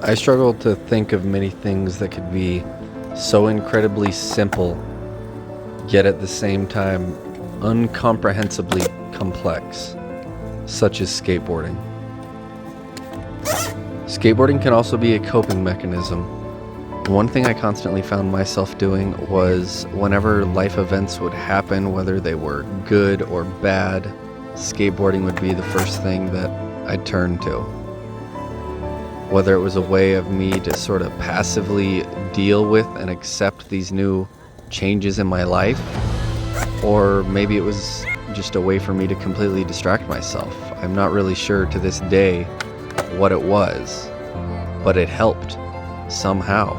I struggle to think of many things that could be so incredibly simple, yet at the same time incomprehensibly complex, such as skateboarding. Skateboarding can also be a coping mechanism. One thing I constantly found myself doing was whenever life events would happen, whether they were good or bad, skateboarding would be the first thing that I'd turn to. Whether it was a way of me to sort of passively deal with and accept these new changes in my life, or maybe it was just a way for me to completely distract myself. I'm not really sure to this day what it was, but it helped somehow.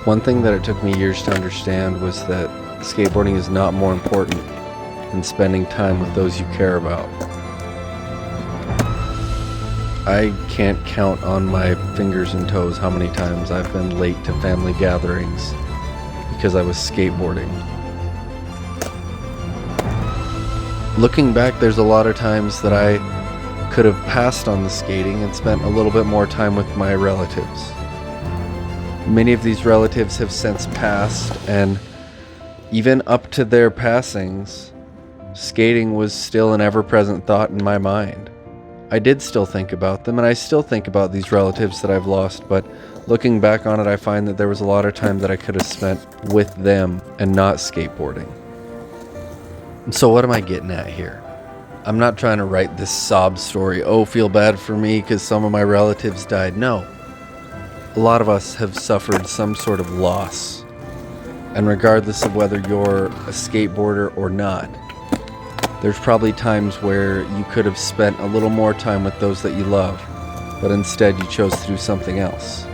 One thing that it took me years to understand was that skateboarding is not more important than spending time with those you care about. I can't count on my fingers and toes how many times I've been late to family gatherings because I was skateboarding. Looking back, there's a lot of times that I could have passed on the skating and spent a little bit more time with my relatives. Many of these relatives have since passed, and even up to their passings, skating was still an ever-present thought in my mind. I did still think about them, and I still think about these relatives that I've lost, but looking back on it, I find that there was a lot of time that I could have spent with them and not skateboarding. So what am I getting at here? I'm not trying to write this sob story, oh, feel bad for me because some of my relatives died. No. A lot of us have suffered some sort of loss. And regardless of whether you're a skateboarder or not, there's probably times where you could have spent a little more time with those that you love, but instead you chose to do something else.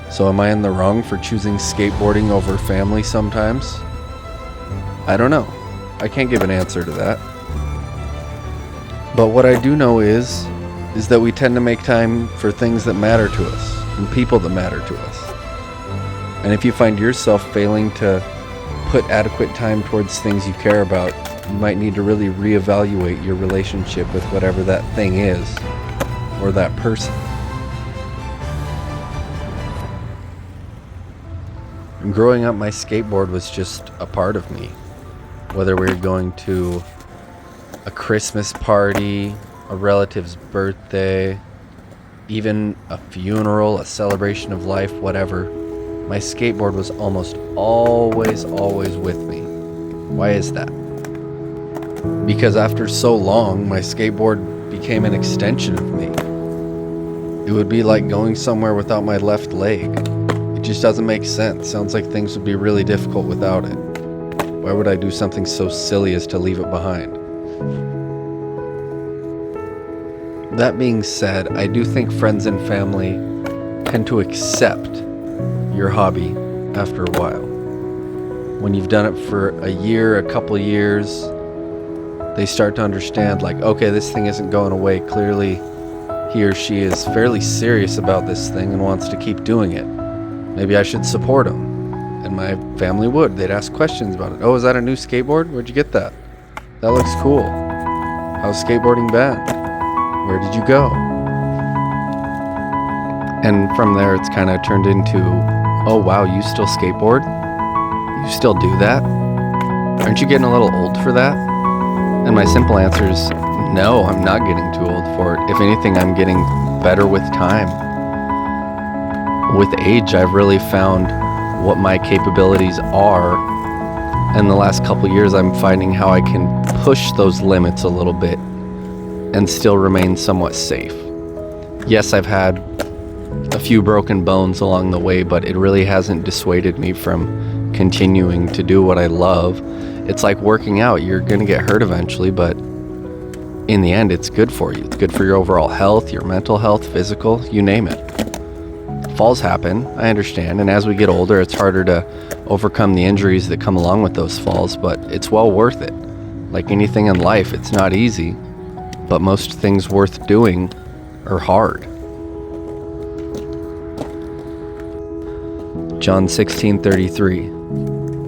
So am I in the wrong for choosing skateboarding over family sometimes? I don't know. I can't give an answer to that. But what I do know is that we tend to make time for things that matter to us and people that matter to us. And if you find yourself failing to put adequate time towards things you care about, you might need to really reevaluate your relationship with whatever that thing is, or that person. Growing up, my skateboard was just a part of me. Whether we were going to a Christmas party, a relative's birthday, even a funeral, a celebration of life, whatever, my skateboard was almost always with me. Why is that? Because after so long, my skateboard became an extension of me. It would be like going somewhere without my left leg. It just doesn't make sense. Sounds like things would be really difficult without it. Why would I do something so silly as to leave it behind? That being said, I do think friends and family tend to accept your hobby after a while. When you've done it for a year, a couple years, they start to understand, like, okay, this thing isn't going away. Clearly, he or she is fairly serious about this thing and wants to keep doing it. Maybe I should support him. And my family would. They'd ask questions about it. Oh, is that a new skateboard? Where'd you get that? That looks cool. How's skateboarding been? Where did you go? And from there, it's kind of turned into, oh, wow, you still skateboard? You still do that? Aren't you getting a little old for that? And my simple answer is, no, I'm not getting too old for it. If anything, I'm getting better with time. With age, I've really found what my capabilities are. And the last couple years, I'm finding how I can push those limits a little bit and still remain somewhat safe. Yes, I've had a few broken bones along the way, but it really hasn't dissuaded me from continuing to do what I love. It's like working out. You're going to get hurt eventually, but in the end, it's good for you. It's good for your overall health, your mental health, physical, you name it. Falls happen, I understand, and as we get older, it's harder to overcome the injuries that come along with those falls, but it's well worth it. Like anything in life, it's not easy, but most things worth doing are hard. John 16:33.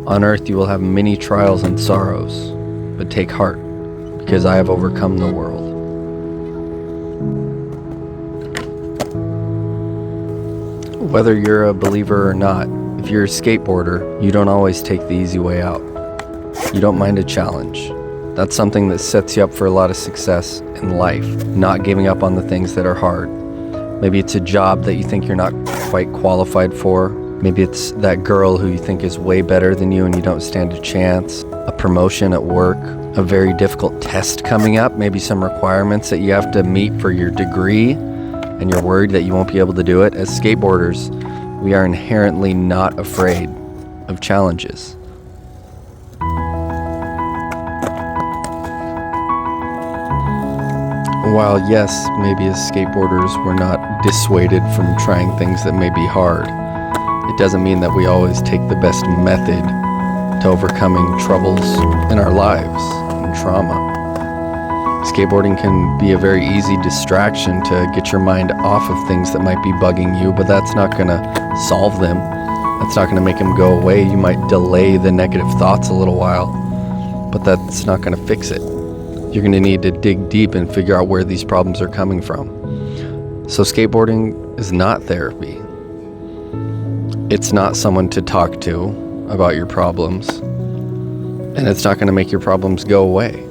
On earth you will have many trials and sorrows, but take heart, because I have overcome the world. Whether you're a believer or not, if you're a skateboarder, you don't always take the easy way out. You don't mind a challenge. That's something that sets you up for a lot of success in life, not giving up on the things that are hard. Maybe it's a job that you think you're not quite qualified for. Maybe it's that girl who you think is way better than you and you don't stand a chance. A promotion at work, a very difficult test coming up, maybe some requirements that you have to meet for your degree and you're worried that you won't be able to do it. As skateboarders, we are inherently not afraid of challenges. While yes, maybe as skateboarders we're not dissuaded from trying things that may be hard, it doesn't mean that we always take the best method to overcoming troubles in our lives and trauma. Skateboarding can be a very easy distraction to get your mind off of things that might be bugging you, but that's not going to solve them. That's not going to make them go away. You might delay the negative thoughts a little while, but that's not going to fix it. You're going to need to dig deep and figure out where these problems are coming from. So skateboarding is not therapy. It's not someone to talk to about your problems, and it's not going to make your problems go away.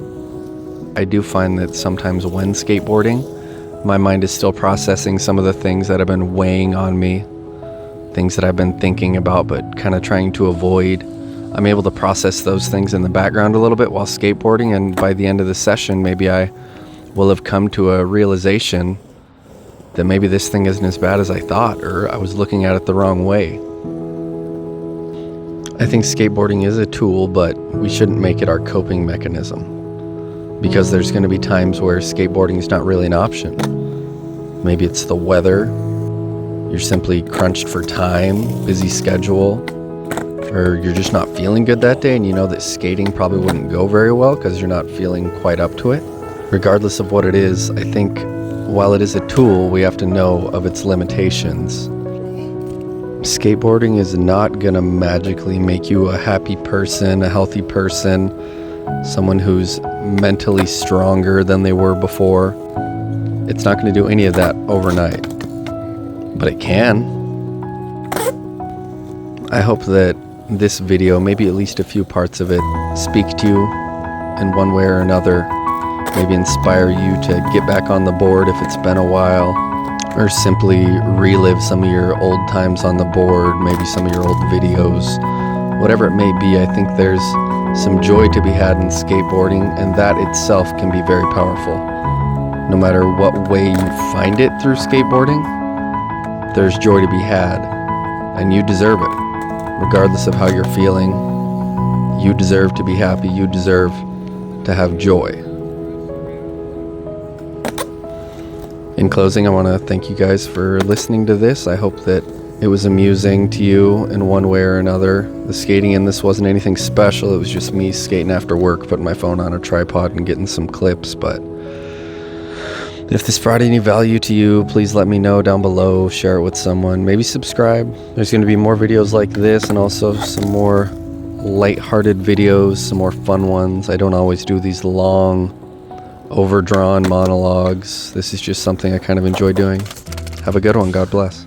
I do find that sometimes when skateboarding, my mind is still processing some of the things that have been weighing on me, things that I've been thinking about but kind of trying to avoid. I'm able to process those things in the background a little bit while skateboarding, and by the end of the session, maybe I will have come to a realization that maybe this thing isn't as bad as I thought, or I was looking at it the wrong way. I think skateboarding is a tool, but we shouldn't make it our coping mechanism, because there's going to be times where skateboarding is not really an option. Maybe it's the weather, you're simply crunched for time, busy schedule, or you're just not feeling good that day and you know that skating probably wouldn't go very well because you're not feeling quite up to it. Regardless of what it is, I think while it is a tool, we have to know of its limitations. Skateboarding is not going to magically make you a happy person, a healthy person, someone who's mentally stronger than they were before. It's not going to do any of that overnight, but it can. I hope that this video, maybe at least a few parts of it, speak to you in one way or another, maybe inspire you to get back on the board if it's been a while, or simply relive some of your old times on the board, maybe some of your old videos. Whatever it may be, I think there's some joy to be had in skateboarding, and that itself can be very powerful. No matter what way you find it through skateboarding, there's joy to be had, and you deserve it. Regardless of how you're feeling, you deserve to be happy, you deserve to have joy. In closing, I want to thank you guys for listening to this. I hope that it was amusing to you in one way or another. The skating in this wasn't anything special. It was just me skating after work, putting my phone on a tripod and getting some clips. But if this brought any value to you, please let me know down below. Share it with someone. Maybe subscribe. There's going to be more videos like this and also some more light-hearted videos, some more fun ones. I don't always do these long, overdrawn monologues. This is just something I kind of enjoy doing. Have a good one. God bless.